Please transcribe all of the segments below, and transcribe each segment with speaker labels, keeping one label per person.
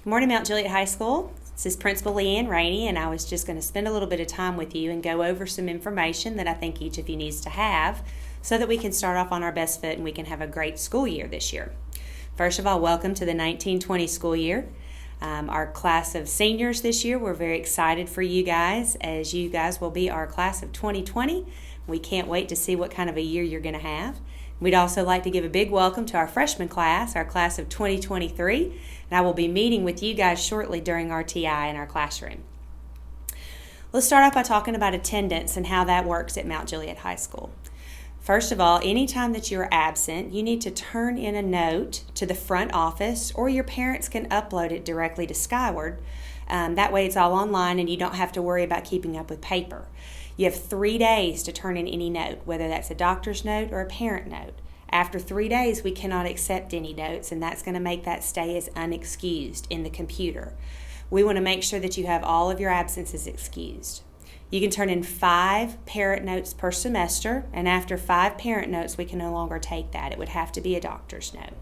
Speaker 1: Good morning, Mount Juliet High School. This is Principal Leanne Rainey, and I was just going to spend a little bit of time with you and go over some information that I think each of you needs to have so that we can start off on our best foot and we can have a great school year this year. First of all, welcome to the 1920 school year. Our class of seniors this year, we're very excited for you guys, as you guys will be our class of 2020. We can't wait to see what kind of a year you're going to have. We'd also like to give a big welcome to our freshman class, our class of 2023, and I will be meeting with you guys shortly during our TI in our classroom. Let's start off by talking about attendance and how that works at Mount Juliet High School. First of all, anytime that you're absent, you need to turn in a note to the front office, or your parents can upload it directly to Skyward. That way it's all online and you don't have to worry about keeping up with paper. You have 3 days to turn in any note, whether that's a doctor's note or a parent note. After 3 days, we cannot accept any notes, and that's going to make that stay as unexcused in the computer. We want to make sure that you have all of your absences excused. You can turn in 5 parent notes per semester, and after 5 parent notes, we can no longer take that. It would have to be a doctor's note.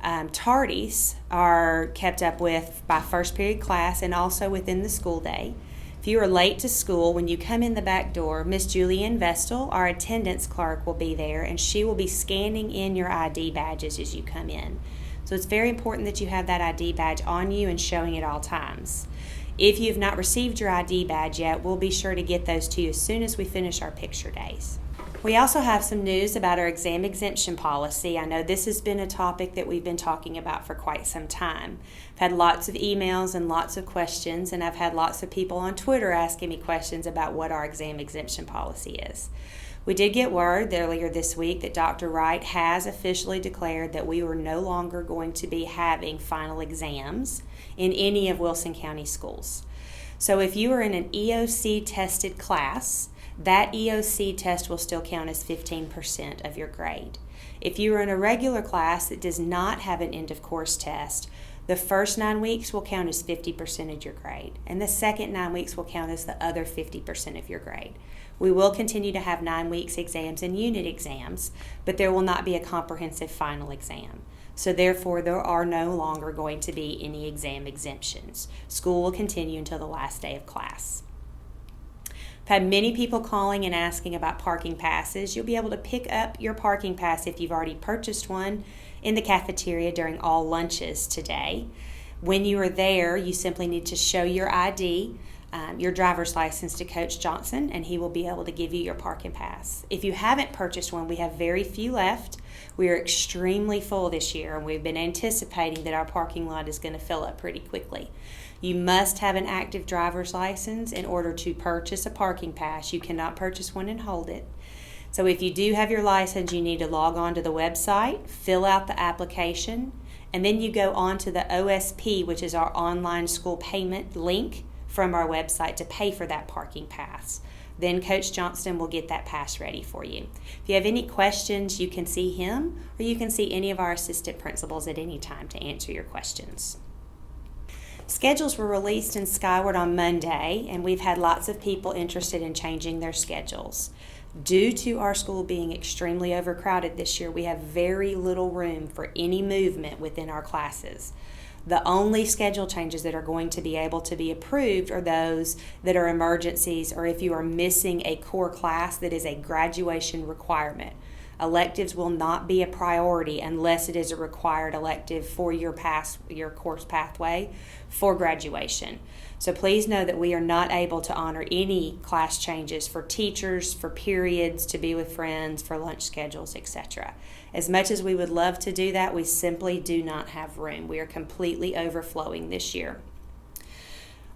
Speaker 1: Tardies are kept up with by first period class and also within the school day. If you are late to school, when you come in the back door, Miss Julianne Vestal, our attendance clerk, will be there, and she will be scanning in your ID badges as you come in. So it's very important that you have that ID badge on you and showing at all times. If you have not received your ID badge yet, we'll be sure to get those to you as soon as we finish our picture days. We also have some news about our exam exemption policy. I know this has been a topic that we've been talking about for quite some time. I've had lots of emails and lots of questions, and I've had lots of people on Twitter asking me questions about what our exam exemption policy is. We did get word earlier this week that Dr. Wright has officially declared that we were no longer going to be having final exams in any of Wilson County schools. So if you are in an EOC tested class, that EOC test will still count as 15% of your grade. If you are in a regular class that does not have an end of course test, the first 9 weeks will count as 50% of your grade, and the second 9 weeks will count as the other 50% of your grade. We will continue to have 9 weeks exams and unit exams, but there will not be a comprehensive final exam. So therefore, there are no longer going to be any exam exemptions. School will continue until the last day of class. I've had many people calling and asking about parking passes. You'll be able to pick up your parking pass if you've already purchased one in the cafeteria during all lunches today. When you are there, you simply need to show your ID, your driver's license to Coach Johnson, and he will be able to give you your parking pass. If you haven't purchased one, we have very few left. We are extremely full this year, and we've been anticipating that our parking lot is going to fill up pretty quickly. You must have an active driver's license in order to purchase a parking pass. You cannot purchase one and hold it. So if you do have your license, you need to log on to the website, fill out the application, and then you go on to the OSP, which is our online school payment link from our website, to pay for that parking pass. Then Coach Johnston will get that pass ready for you. If you have any questions, you can see him, or you can see any of our assistant principals at any time to answer your questions. Schedules were released in Skyward on Monday, and we've had lots of people interested in changing their schedules. Due to our school being extremely overcrowded this year, we have very little room for any movement within our classes. The only schedule changes that are going to be able to be approved are those that are emergencies, or if you are missing a core class that is a graduation requirement. Electives will not be a priority unless it is a required elective for your course pathway for graduation. So please know that we are not able to honor any class changes for teachers, for periods, to be with friends, for lunch schedules, etc. As much as we would love to do that, we simply do not have room. We are completely overflowing this year.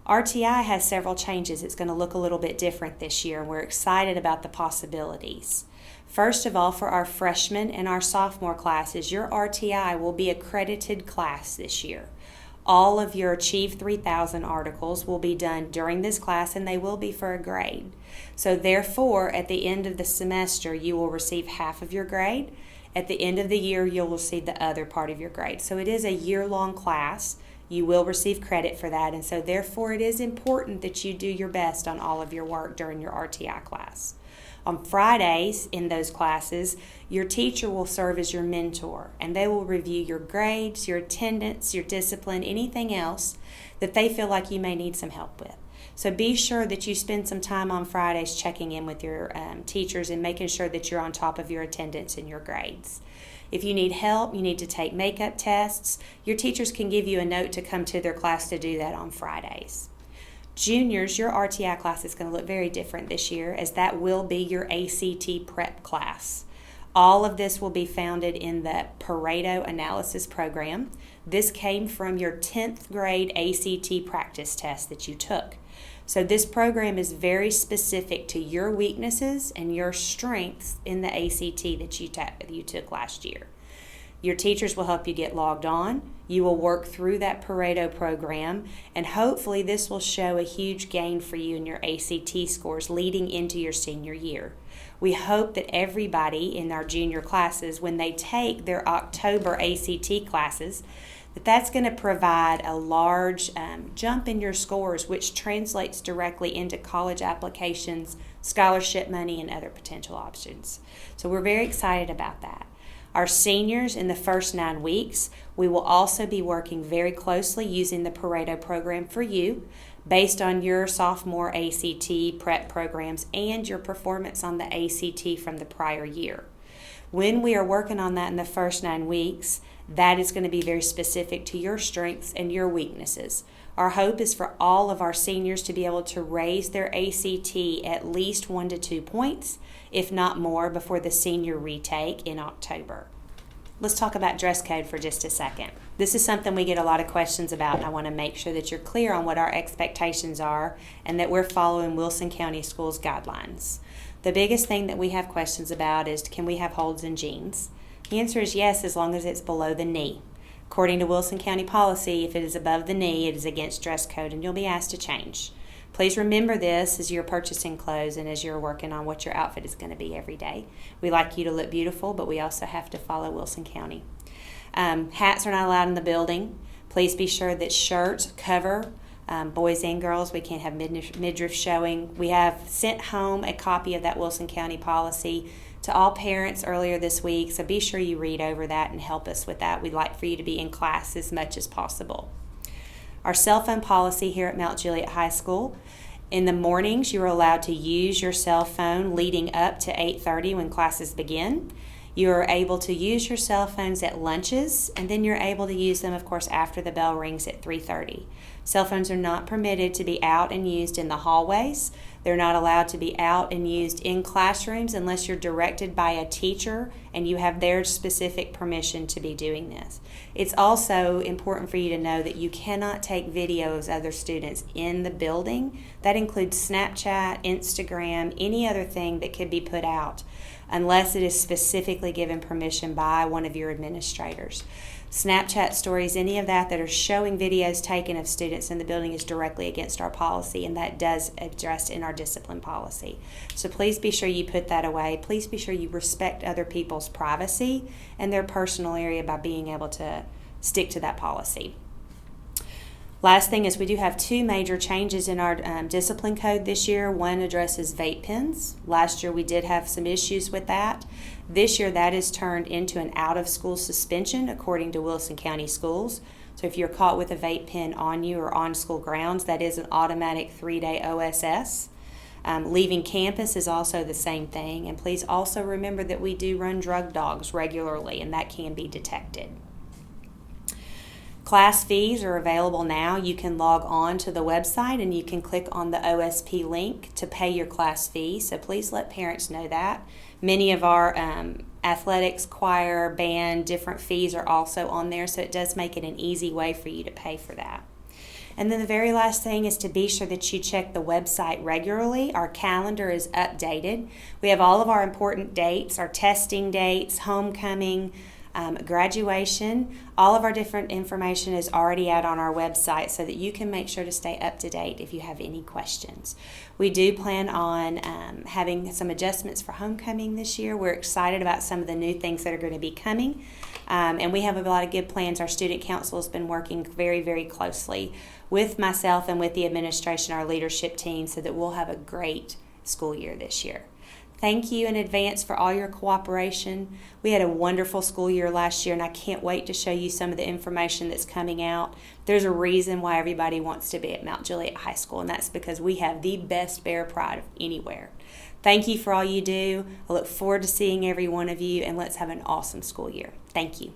Speaker 1: RTI has several changes. It's going to look a little bit different this year, and we're excited about the possibilities. First of all, for our freshman and our sophomore classes, your RTI will be accredited class this year. All of your Achieve 3000 articles will be done during this class, and they will be for a grade. So therefore, at the end of the semester, you will receive half of your grade. At the end of the year, you'll receive the other part of your grade. So it is a year-long class. You will receive credit for that, and so therefore it is important that you do your best on all of your work during your RTI class. On Fridays in those classes, your teacher will serve as your mentor, and they will review your grades, your attendance, your discipline, anything else that they feel like you may need some help with. So be sure that you spend some time on Fridays checking in with your teachers and making sure that you're on top of your attendance and your grades. If you need help, you need to take makeup tests, your teachers can give you a note to come to their class to do that on Fridays. Juniors, your RTI class is going to look very different this year, as that will be your ACT prep class. All of this will be founded in the Pareto analysis program. This came from your 10th grade ACT practice test that you took. So this program is very specific to your weaknesses and your strengths in the ACT that you took last year. Your teachers will help you get logged on. You will work through that Pareto program, and hopefully this will show a huge gain for you in your ACT scores leading into your senior year. We hope that everybody in our junior classes, when they take their October ACT classes, that's going to provide a large jump in your scores, which translates directly into college applications, scholarship money, and other potential options. So we're very excited about that. Our seniors, in the first 9 weeks, we will also be working very closely using the Pareto program for you based on your sophomore ACT prep programs and your performance on the ACT from the prior year. When we are working on that in the first 9 weeks, that is going to be very specific to your strengths and your weaknesses. Our hope is for all of our seniors to be able to raise their ACT at least 1 to 2 points, if not more, before the senior retake in October. Let's talk about dress code for just a second. This is something we get a lot of questions about, and I want to make sure that you're clear on what our expectations are and that we're following Wilson County Schools guidelines. The biggest thing that we have questions about is, can we have holds in jeans? The answer is yes, as long as it's below the knee. According to Wilson County policy, if it is above the knee, it is against dress code and you'll be asked to change. Please remember this as you're purchasing clothes and as you're working on what your outfit is going to be every day. We like you to look beautiful, but we also have to follow Wilson County. Hats are not allowed in the building. Please be sure that shirts cover boys and girls. We can't have midriff showing. We have sent home a copy of that Wilson County policy to all parents earlier this week, so be sure you read over that and help us with that. We'd like for you to be in class as much as possible. Our cell phone policy here at Mount Juliet High School: in the mornings, you are allowed to use your cell phone leading up to 8:30 when classes begin. You are able to use your cell phones at lunches, and then you're able to use them, of course, after the bell rings at 3:30. Cell phones are not permitted to be out and used in the hallways. They're not allowed to be out and used in classrooms unless you're directed by a teacher and you have their specific permission to be doing this. It's also important for you to know that you cannot take videos of other students in the building. That includes Snapchat, Instagram, any other thing that could be put out, unless it is specifically given permission by one of your administrators. Snapchat stories, any of that are showing videos taken of students in the building is directly against our policy, and that does address in our discipline policy. So please be sure you put that away. Please be sure you respect other people's privacy and their personal area by being able to stick to that policy. Last thing is we do have 2 major changes in our discipline code this year. One addresses vape pens. Last year we did have some issues with that. This year that is turned into an out-of-school suspension according to Wilson County Schools. So if you're caught with a vape pen on you or on school grounds, that is an automatic 3-day OSS. Leaving campus is also the same thing. And please also remember that we do run drug dogs regularly, and that can be detected. Class fees are available now. You can log on to the website and you can click on the OSP link to pay your class fee. So please let parents know that. Many of our athletics, choir, band, different fees are also on there, so it does make it an easy way for you to pay for that. And then the very last thing is to be sure that you check the website regularly. Our calendar is updated. We have all of our important dates, our testing dates, homecoming, graduation. All of our different information is already out on our website so that you can make sure to stay up to date if you have any questions. We do plan on having some adjustments for homecoming this year. We're excited about some of the new things that are going to be coming, and we have a lot of good plans. Our student council has been working very, very closely with myself and with the administration, our leadership team, so that we'll have a great school year this year. Thank you in advance for all your cooperation. We had a wonderful school year last year, and I can't wait to show you some of the information that's coming out. There's a reason why everybody wants to be at Mount Juliet High School, and that's because we have the best bear pride of anywhere. Thank you for all you do. I look forward to seeing every one of you, and let's have an awesome school year. Thank you.